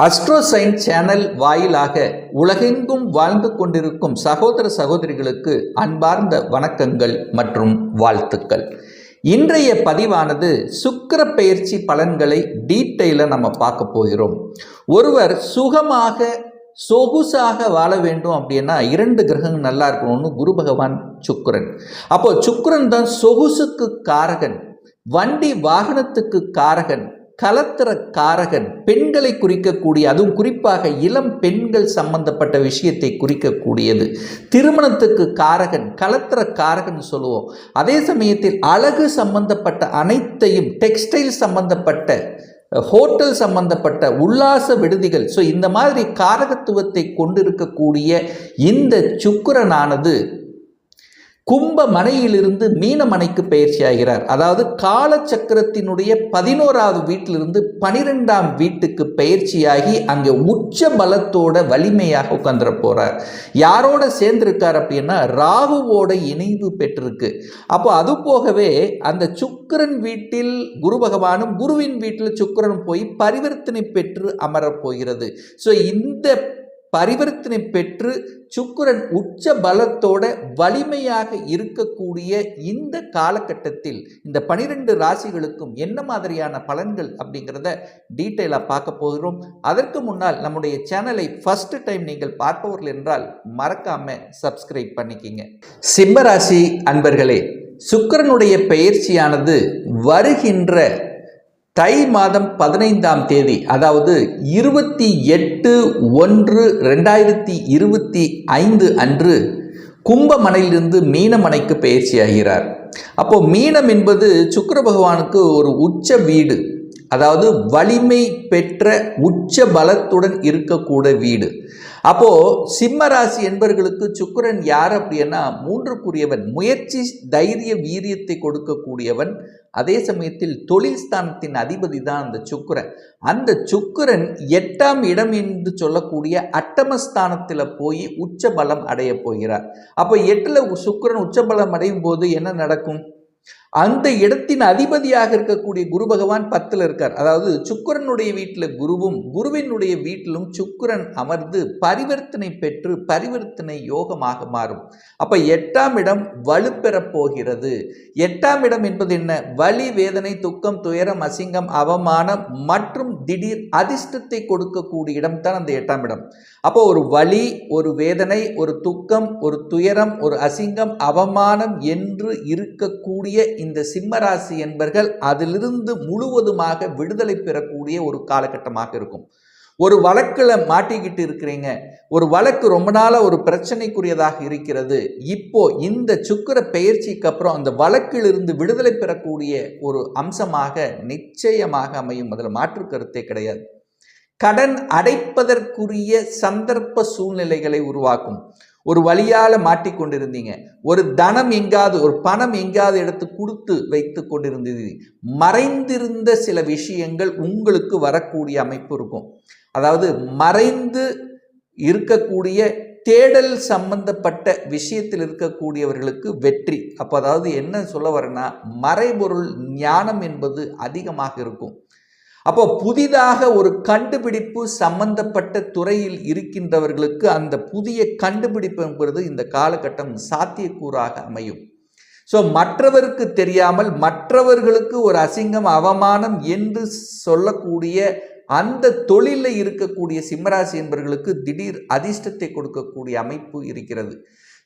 அஸ்ட்ரோசைன் channel வாயிலாக உலகெங்கும் வாழ்ந்து கொண்டிருக்கும் சகோதர சகோதரிகளுக்கு அன்பார்ந்த வணக்கங்கள் மற்றும் வாழ்த்துக்கள். இன்றைய பதிவானது சுக்கிர பெயர்ச்சி பலன்களை டீட்டெயிலாக நம்ம பார்க்க போகிறோம். ஒருவர் சுகமாக சொகுசாக வாழ வேண்டும் அப்படின்னா 2 கிரகங்கள் நல்லா இருக்கணும்னு குரு பகவான் சுக்கிரன். அப்போ சுக்கிரன் தான் சொகுசுக்கு காரகன், வண்டி வாகனத்துக்கு காரகன், கலத்திர காரகன், பெண்களை குறிக்கக்கூடிய, அதுவும் குறிப்பாக இளம் பெண்கள் சம்பந்தப்பட்ட விஷயத்தை குறிக்கக்கூடியது. திருமணத்துக்கு காரகன், கலத்திர காரகன் சொல்லுவோம். அதே சமயத்தில் அழகு சம்பந்தப்பட்ட அனைத்தையும், டெக்ஸ்டைல் சம்பந்தப்பட்ட, ஹோட்டல் சம்பந்தப்பட்ட, உல்லாச விடுதிகள், ஸோ இந்த மாதிரி காரகத்துவத்தை கொண்டிருக்கக்கூடிய இந்த சுக்கிரனானது கும்ப மனையிலிருந்து மீன மனைக்கு பயிற்சி ஆகிறார். அதாவது காலச்சக்கரத்தினுடைய 11வது வீட்டிலிருந்து 12ஆம் வீட்டுக்கு பயிற்சியாகி அங்கே உச்ச பலத்தோட வலிமையாக உட்காந்துட போறார். யாரோட சேர்ந்திருக்கார் அப்படின்னா ராகுவோட இணைவு பெற்றிருக்கு. அப்போ அது போகவே அந்த சுக்கிரன் வீட்டில் குரு பகவானும், குருவின் வீட்டில் சுக்கிரனும் போய் பரிவர்த்தனை பெற்று அமரப் போகிறது. ஸோ இந்த பரிவர்த்தனை பெற்று சுக்கிரன் உச்ச பலத்தோட வலிமையாக இருக்கக்கூடிய இந்த காலகட்டத்தில் இந்த 12 ராசிகளுக்கும் என்ன மாதிரியான பலன்கள் அப்படிங்கிறத டீட்டெயிலாக பார்க்க போகிறோம். அதற்கு முன்னால் நம்முடைய சேனலை ஃபர்ஸ்ட் டைம் நீங்கள் பார்ப்பவர்கள் என்றால் மறக்காம சப்ஸ்கிரைப் பண்ணிக்கிங்க. சிம்மராசி அன்பர்களே, சுக்கிரனுடைய பெயர்ச்சியானது வருகின்ற தை மாதம் 15ஆம் தேதி, அதாவது 28/1/2025 அன்று கும்பமனையிலிருந்து மீனமனைக்கு பயிற்சியாகிறார். அப்போ மீனம் என்பது சுக்கிர பகவானுக்கு ஒரு உச்ச வீடு, அதாவது வலிமை பெற்ற உச்ச பலத்துடன் இருக்கக்கூடிய வீடு. அப்போ சிம்மராசி என்பவர்களுக்கு சுக்கிரன் யார் அப்படின்னா 3க்குரியவன், முயற்சி, தைரிய, வீரியத்தை கொடுக்கக்கூடியவன். அதே சமயத்தில் தொழில் ஸ்தானத்தின் அதிபதி தான் அந்த சுக்கிரன். அந்த சுக்கிரன் 8ஆம் இடம் என்று சொல்லக்கூடிய அட்டமஸ்தானத்தில் போய் உச்ச பலம் அடைய போகிறார். அப்போ 8ல் சுக்கிரன் உச்ச பலம் அடையும் போது என்ன நடக்கும்? அந்த இடத்தின் அதிபதியாக இருக்கக்கூடிய குரு பகவான் 10ல் இருக்கார். அதாவது சுக்கிரனுடைய வீட்டில் குருவும், குருவினுடைய வீட்டிலும் சுக்கிரன் அமர்ந்து பரிவர்த்தனை பெற்று பரிவர்த்தனை யோகமாக மாறும். அப்ப 8ஆம் இடம் வலுப்பெறப் போகிறது. 8ஆம் இடம் என்பது என்ன? வலி, வேதனை, துக்கம், துயரம், அசிங்கம், அவமானம் மற்றும் திடீர் அதிர்ஷ்டத்தை கொடுக்கக்கூடிய இடம் தான் அந்த 8ஆம் இடம். அப்போ ஒரு வலி, ஒரு வேதனை, ஒரு துக்கம், ஒரு துயரம், ஒரு அசிங்கம், அவமானம் என்று இருக்கக்கூடிய இந்த சிம்மராசி என்பர்கள் அதிலிருந்து முழுவதுமாக விடுதலை பெறக்கூடிய ஒரு காலகட்டமாக இருக்கும். ஒரு வழக்கில் மாட்டிக்கிட்டு இருக்கிறீங்க, ஒரு வழக்கு ரொம்ப நாளா ஒரு பிரச்சனைக்குரியதாக இருக்கிறது. இப்போ இந்த சுக்கிர பெயர்ச்சிக்கு அப்புறம் அந்த வழக்கிலிருந்து விடுதலை பெறக்கூடிய ஒரு அம்சமாக நிச்சயமாக அமையும். அதில் மாற்று கருத்தே கிடையாது. கடன் அடைப்பதற்குரிய சந்தர்ப்ப சூழ்நிலைகளை உருவாக்கும். ஒரு வழியால் மாட்டிக்கொண்டிருந்தீங்க, ஒரு தனம் எங்காவது, ஒரு பணம் எங்காவது எடுத்து கொடுத்து வைத்து கொண்டிருந்தது, மறைந்திருந்த சில விஷயங்கள் உங்களுக்கு வரக்கூடிய அமைப்பு இருக்கும். அதாவது மறைந்து இருக்கக்கூடிய தேடல் சம்பந்தப்பட்ட விஷயத்தில் இருக்கக்கூடியவர்களுக்கு வெற்றி. அப்போ அதாவது என்ன சொல்ல வரேன்னா, மறைபொருள் ஞானம் என்பது அதிகமாக இருக்கும். அப்போ புதிதாக ஒரு கண்டுபிடிப்பு சம்பந்தப்பட்ட துறையில் இருக்கின்றவர்களுக்கு அந்த புதிய கண்டுபிடிப்பு என்பது இந்த காலகட்டம் சாத்தியக்கூறாக அமையும். ஸோ மற்றவருக்கு தெரியாமல் மற்றவர்களுக்கு ஒரு அசிங்கம், அவமானம் என்று சொல்லக்கூடிய அந்த தொழிலில் இருக்கக்கூடிய சிம்மராசி என்பவர்களுக்கு திடீர் அதிர்ஷ்டத்தை கொடுக்கக்கூடிய அமைப்பு இருக்கிறது.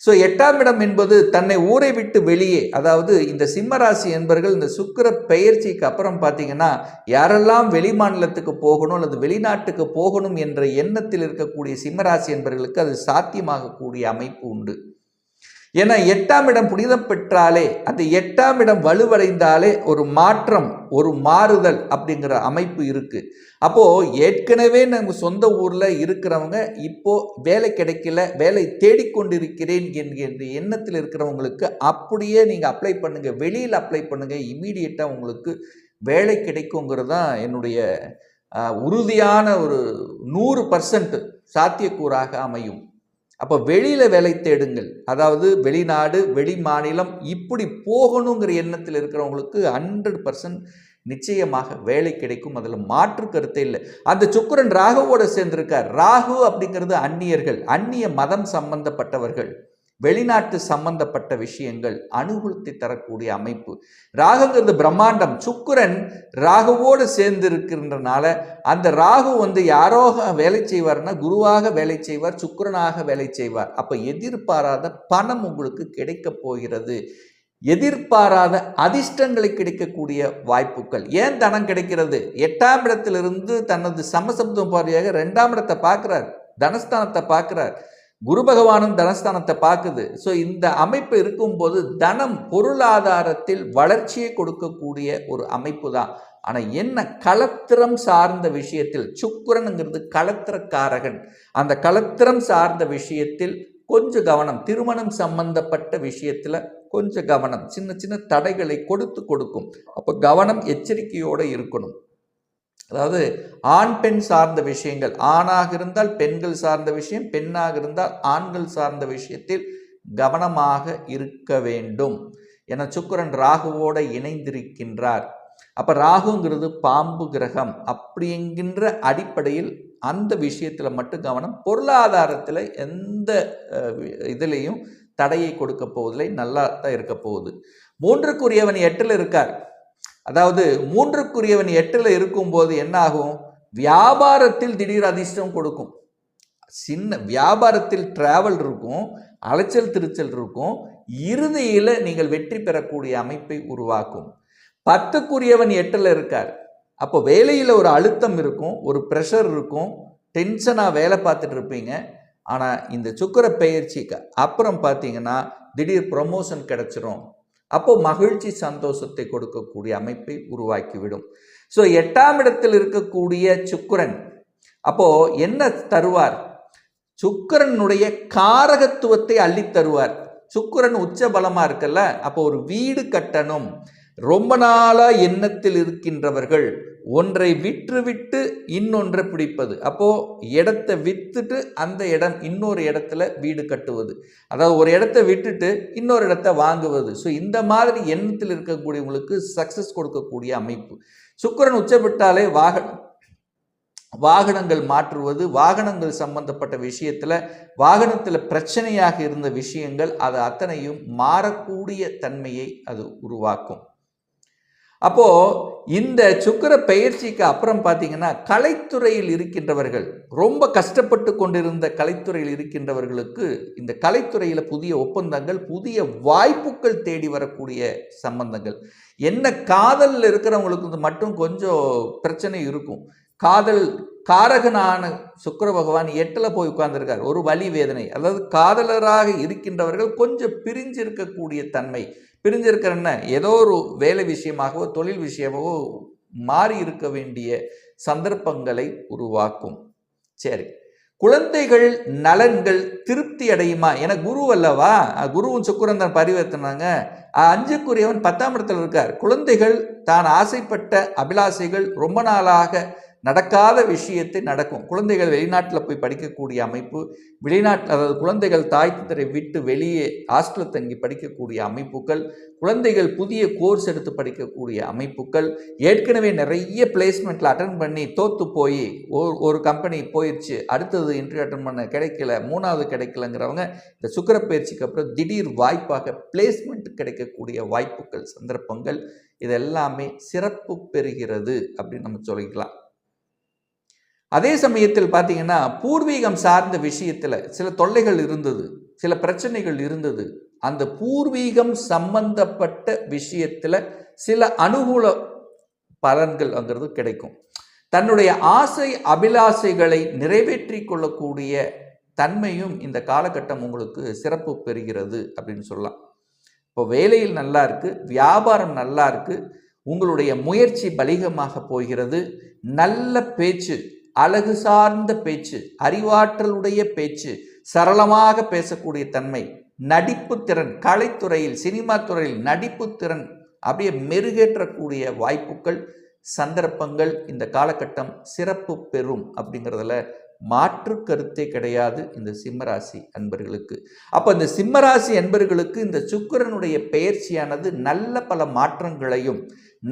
ஸோ 8ஆம் இடம் என்பது தன்னை ஊரை விட்டு வெளியே, அதாவது இந்த சிம்மராசி என்பவர்கள் இந்த சுக்கிர பெயர்ச்சிக்கு அப்புறம் பார்த்தீங்கன்னா யாரெல்லாம் வெளி மாநிலத்துக்கு போகணும் அல்லது வெளிநாட்டுக்கு போகணும் என்ற எண்ணத்தில் இருக்கக்கூடிய சிம்மராசி என்பவர்களுக்கு அது சாத்தியமாகக்கூடிய அமைப்பு உண்டு. ஏன்னா 8ஆம் இடம் புனிதம் பெற்றாலே, அந்த 8ஆம் இடம் வலுவடைந்தாலே ஒரு மாற்றம், ஒரு மாறுதல் அப்படிங்கிற அமைப்பு இருக்கு. அப்போ ஏற்கனவே நம்ம சொந்த ஊர்ல இருக்கிறவங்க இப்போ வேலை கிடைக்கல, வேலை தேடிக்கொண்டிருக்கிறேன் என்கின்ற எண்ணத்தில் இருக்கிறவங்களுக்கு அப்படியே நீங்க அப்ளை பண்ணுங்க, வெளியில் அப்ளை பண்ணுங்க, இமீடியட்டா உங்களுக்கு வேலை கிடைக்குங்கிறது தான் என்னுடைய உறுதியான ஒரு 100% சாத்தியக்கூறாக அமையும். அப்போ வெளியில் வேலை தேடுங்கள். அதாவது வெளிநாடு, வெளி மாநிலம் இப்படி போகணுங்கிற எண்ணத்தில் இருக்கிறவங்களுக்கு 100% நிச்சயமாக வேலை கிடைக்கும், அதில் மாற்று கருத்தே இல்லை. அந்த சுக்கிரன் ராகுவோட சேர்ந்திருக்கார். ராகு அப்படிங்கிறது அந்நியர்கள், அந்நிய மதம் சம்பந்தப்பட்டவர்கள், வெளிநாட்டு சம்பந்தப்பட்ட விஷயங்கள் அனுகூலத்தை தரக்கூடிய அமைப்பு. ராகுங்கிறது பிரம்மாண்டம். சுக்கிரன் ராகுவோடு சேர்ந்து இருக்கின்றனால அந்த ராகு யாரோக வேலை செய்வார்னா குருவாக வேலை செய்வார், சுக்கிரனாக வேலை செய்வார். அப்ப எதிர்பாராத பணம் உங்களுக்கு கிடைக்க போகிறது, எதிர்பாராத அதிர்ஷ்டங்களை கிடைக்கக்கூடிய வாய்ப்புகள். ஏன் தனம் கிடைக்கிறது? 8ஆம் இடத்திலிருந்து தனது சமசப்தம் பார்வையாக 2ஆம் இடத்தை பார்க்கிறார், தனஸ்தானத்தை பார்க்கிறார். குரு பகவானும் தனஸ்தானத்தை பார்க்குது. ஸோ இந்த அமைப்பு இருக்கும்போது தனம் பொருளாதாரத்தில் வளர்ச்சியை கொடுக்கக்கூடிய ஒரு அமைப்பு தான். ஆனால் என்ன, களத்திரம் சார்ந்த விஷயத்தில் சுக்கிரனுங்கிறது களத்திரக்காரகன். அந்த களத்திரம் சார்ந்த விஷயத்தில் கொஞ்சம் கவனம், திருமணம் சம்பந்தப்பட்ட விஷயத்தில் கொஞ்சம் கவனம், சின்ன சின்ன தடைகளை கொடுக்கும். அப்போ கவனம், எச்சரிக்கையோடு இருக்கணும். அதாவது ஆண் பெண் சார்ந்த விஷயங்கள், ஆணாக இருந்தால் பெண்கள் சார்ந்த விஷயம், பெண்ணாக இருந்தால் ஆண்கள் சார்ந்த விஷயத்தில் கவனமாக இருக்க வேண்டும். என சுக்கிரன் ராகுவோடு இணைந்திருக்கின்றார். அப்போ ராகுங்கிறது பாம்பு கிரகம். அப்படி என்கின்ற அடிப்படையில் அந்த விஷயத்தில் மட்டும் கவனம். பொருளாதாரத்தில் எந்த இதுலேயும் தடையை கொடுக்க போவதில்லை, நல்லா தான் இருக்க போகுது. 3க்குரியவன் 8ல் இருக்கார். அதாவது 3க்குரியவன் 8ல் இருக்கும்போது என்ன ஆகும், வியாபாரத்தில் திடீர் அதிர்ஷ்டம் கொடுக்கும். சின்ன வியாபாரத்தில் டிராவல் இருக்கும், அலைச்சல் திருச்சல் இருக்கும், இறுதியில் நீங்கள் வெற்றி பெறக்கூடிய அமைப்பை உருவாக்கும். 10க்குரியவன் 8ல் இருக்கார். அப்போ வேலையில் ஒரு அழுத்தம் இருக்கும், ஒரு ப்ரெஷர் இருக்கும், டென்ஷனாக வேலை பார்த்துட்டு இருப்பீங்க. ஆனால் இந்த சுக்கிர பெயர்ச்சிக்கு அப்புறம் பார்த்தீங்கன்னா திடீர் ப்ரொமோஷன் கிடைச்சிரும். அப்போ மகிழ்ச்சி சந்தோஷத்தை கொடுக்கக்கூடிய அமைப்பை உருவாக்கிவிடும். ஸோ 8ஆம் இடத்தில் இருக்கக்கூடிய சுக்கிரன் அப்போ என்ன தருவார்? சுக்கிரனுடைய காரகத்துவத்தை அள்ளி தருவார். சுக்கிரன் உச்ச பலமா இருக்குல்ல, அப்போ ஒரு வீடு கட்டணும், ரொம்ப நாளா எண்ணத்தில் இருக்கின்றவர்கள் ஒன்றை விற்றுவிட்டு இன்னொன்றை பிடிப்பது. அப்போ இடத்தை வித்துட்டு அந்த இடம் இன்னொரு இடத்துல வீடு கட்டுவது, அதாவது ஒரு இடத்தை விட்டுட்டு இன்னொரு இடத்தை வாங்குவது. ஸோ இந்த மாதிரி எண்ணத்தில் இருக்கக்கூடியவங்களுக்கு சக்சஸ் கொடுக்கக்கூடிய அமைப்பு. சுக்கிரன் உச்சப்பட்டாலே வாகனங்கள் மாற்றுவது, வாகனங்கள் சம்பந்தப்பட்ட விஷயத்தில் வாகனத்தில் பிரச்சனையாக இருந்த விஷயங்கள் அது அத்தனையும் மாறக்கூடிய தன்மையை அது உருவாக்கும். அப்போ இந்த சுக்கிர பெயர்ச்சிக்கு அப்புறம் பார்த்தீங்கன்னா கலைத்துறையில் இருக்கின்றவர்கள், ரொம்ப கஷ்டப்பட்டு கொண்டிருந்த கலைத்துறையில் இருக்கின்றவர்களுக்கு இந்த கலைத்துறையில் புதிய ஒப்பந்தங்கள், புதிய வாய்ப்புகள் தேடி வரக்கூடிய சம்பந்தங்கள். என்ன, காதலில் இருக்கிறவங்களுக்கு மட்டும் கொஞ்சம் பிரச்சனை இருக்கும். காதல் காரகனான சுக்கிர பகவான் 8ல் போய் உட்கார்ந்துருக்கார், ஒரு வலி வேதனை. அதாவது காதலராக இருக்கின்றவர்கள் கொஞ்சம் பிரிஞ்சு இருக்கக்கூடிய தன்மை. பிரிஞ்சிருக்கிறன்னா ஏதோ ஒரு வேலை விஷயமாகவோ தொழில் விஷயமாகவோ மாறி இருக்க வேண்டிய சந்தர்ப்பங்களை உருவாக்கும். சரி, குழந்தைகள் நலன்கள் திருப்தி அடையுமா? என குரு அல்லவா, குருவும் சுக்கிரன் தான் பரிவர்த்தனாங்க. 5க்குரியவன் 10ஆம் இடத்தில் இருக்கார். குழந்தைகள் தான் ஆசைப்பட்ட அபிலாசைகள் ரொம்ப நாளாக நடக்காத விஷயத்தை நடக்கும். குழந்தைகள் வெளிநாட்டில் போய் படிக்கக்கூடிய அமைப்பு, வெளிநாட்டில் அதாவது குழந்தைகள் தாய் தந்தையை விட்டு வெளியே ஹாஸ்டலில் தங்கி படிக்கக்கூடிய அமைப்புகள், குழந்தைகள் புதிய கோர்ஸ் எடுத்து படிக்கக்கூடிய அமைப்புகள், ஏற்கனவே நிறைய பிளேஸ்மெண்ட்டில் அட்டன் பண்ணி தோற்று போய் ஒரு கம்பெனி போயிடுச்சு, அடுத்தது இன்டர்வியூ அட்டன் பண்ண கிடைக்கல, 3வது கிடைக்கலங்கிறவங்க இந்த சுக்கிர பயிற்சிக்கு அப்புறம் திடீர் வாய்ப்பாக பிளேஸ்மெண்ட் கிடைக்கக்கூடிய வாய்ப்புகள், சந்தர்ப்பங்கள் இதெல்லாமே சிறப்பு பெறுகிறது அப்படின்னு நம்ம சொல்லிக்கலாம். அதே சமயத்தில் பார்த்தீங்கன்னா பூர்வீகம் சார்ந்த விஷயத்தில் சில தொல்லைகள் இருந்தது, சில பிரச்சனைகள் இருந்தது. அந்த பூர்வீகம் சம்பந்தப்பட்ட விஷயத்தில் சில அனுகூல பலன்கள்ங்கிறது கிடைக்கும். தன்னுடைய ஆசை அபிலாசைகளை நிறைவேற்றி கொள்ளக்கூடிய தன்மையும் இந்த காலகட்டம் உங்களுக்கு சிறப்பு பெறுகிறது அப்படின்னு சொல்லலாம். இப்போ வேலையில் நல்லா இருக்கு, வியாபாரம் நல்லா இருக்கு, உங்களுடைய முயற்சி பலிகமாக போகிறது. நல்ல பேச்சு, அழகு சார்ந்த பேச்சு, அறிவாற்றலுடைய பேச்சு, சரளமாக பேசக்கூடிய தன்மை, நடிப்பு திறன், கலைத்துறையில் சினிமா துறையில் நடிப்பு திறன் அப்படியே மெருகேற்றக்கூடிய வாய்ப்புகள், சந்தர்ப்பங்கள் இந்த காலகட்டம் சிறப்பு பெறும் அப்படிங்கிறதுல மாற்று கருத்தே கிடையாது இந்த சிம்மராசி அன்பர்களுக்கு. அப்போ இந்த சிம்மராசி அன்பர்களுக்கு இந்த சுக்கிரனுடைய பெயர்ச்சியானது நல்ல பல மாற்றங்களையும்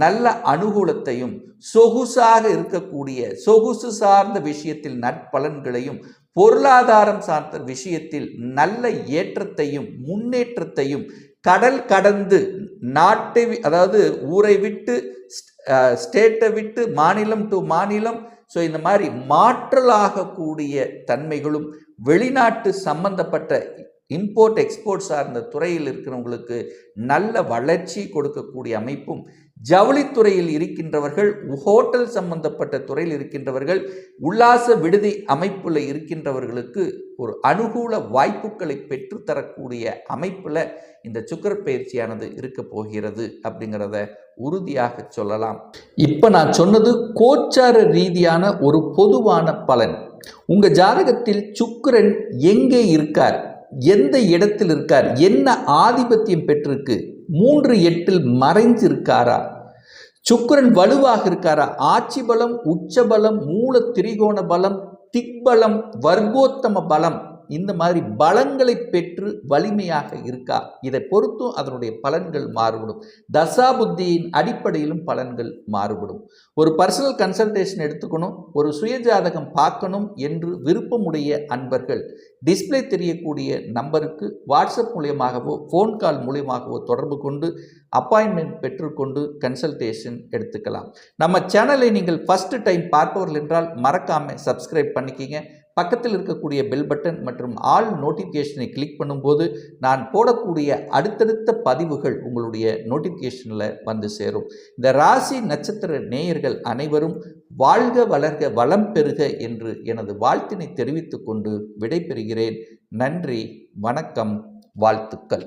நல்ல அனுகூலத்தையும், சொகுசாக இருக்கக்கூடிய சொகுசு சார்ந்த விஷயத்தில் நற்பலன்களையும், பொருளாதாரம் சார்ந்த விஷயத்தில் நல்ல ஏற்றத்தையும் முன்னேற்றத்தையும், கடல் கடந்து நாட்டை அதாவது ஊரை விட்டு ஸ்டேட்டை விட்டு மாநிலம் டு மாநிலம், ஸோ இந்த மாதிரி மாற்றலாகக்கூடிய தன்மைகளும், வெளிநாட்டு சம்பந்தப்பட்ட இம்போர்ட் எக்ஸ்போர்ட் சார்ந்த துறையில் இருக்கிறவங்களுக்கு நல்ல வளர்ச்சி கொடுக்கக்கூடிய அமைப்பும், ஜவுளித்துறையில் இருக்கின்றவர்கள், ஹோட்டல் சம்பந்தப்பட்ட துறையில் இருக்கின்றவர்கள், உல்லாச விடுதி அமைப்பில் இருக்கின்றவர்களுக்கு ஒரு அனுகூல வாய்ப்புகளை பெற்றுத்தரக்கூடிய அமைப்பில் இந்த சுக்கிர பயிற்சியானது இருக்க போகிறது அப்படிங்கிறத உறுதியாக சொல்லலாம். இப்போ நான் சொன்னது கோச்சார ரீதியான ஒரு பொதுவான பலன். உங்கள் ஜாதகத்தில் சுக்கிரன் எங்கே இருக்கார், எந்த இடத்தில் இருக்கார், என்ன ஆதிபத்தியம் பெற்றிருக்கு, 3-8 மறைஞ்சிருக்காரா, சுக்கிரன் வலுவாக இருக்காரா, ஆட்சி பலம், உச்ச பலம், மூல திரிகோண பலம், திக்பலம், வர்க்கோத்தம பலம், இந்த மாதிரி பலங்களை பெற்று வலிமையாக இருக்கா, இதை பொறுத்தும் அதனுடைய பலன்கள் மாறுபடும். தசாபுத்தியின் அடிப்படையிலும் பலன்கள் மாறுபடும். ஒரு பர்சனல் கன்சல்டேஷன் எடுத்துக்கணும், ஒரு சுயஜாதகம் பார்க்கணும் என்று விருப்பமுடைய அன்பர்கள் டிஸ்பிளே தெரியக்கூடிய நம்பருக்கு வாட்ஸ்அப் மூலியமாகவோ ஃபோன் கால் மூலியமாகவோ தொடர்பு கொண்டு அப்பாயின்மெண்ட் பெற்றுக்கொண்டு கன்சல்டேஷன் எடுத்துக்கலாம். நம்ம சேனலை நீங்கள் ஃபர்ஸ்ட் டைம் பார்ப்பவர்கள் என்றால் மறக்காமல் சப்ஸ்கிரைப் பண்ணிக்கிங்க. பக்கத்தில் இருக்கக்கூடிய பெல் பட்டன் மற்றும் ஆல் நோட்டிஃபிகேஷனை கிளிக் பண்ணும்போது நான் போடக்கூடிய அடுத்தடுத்த பதிவுகள் உங்களுடைய நோட்டிஃபிகேஷனில் வந்து சேரும். இந்த ராசி நட்சத்திர நேயர்கள் அனைவரும் வாழ்க வளர்க வளம் பெறுக என்று எனது வாழ்த்தினை தெரிவித்துக் கொண்டு விடைபெறுகிறேன். நன்றி, வணக்கம், வாழ்த்துக்கள்.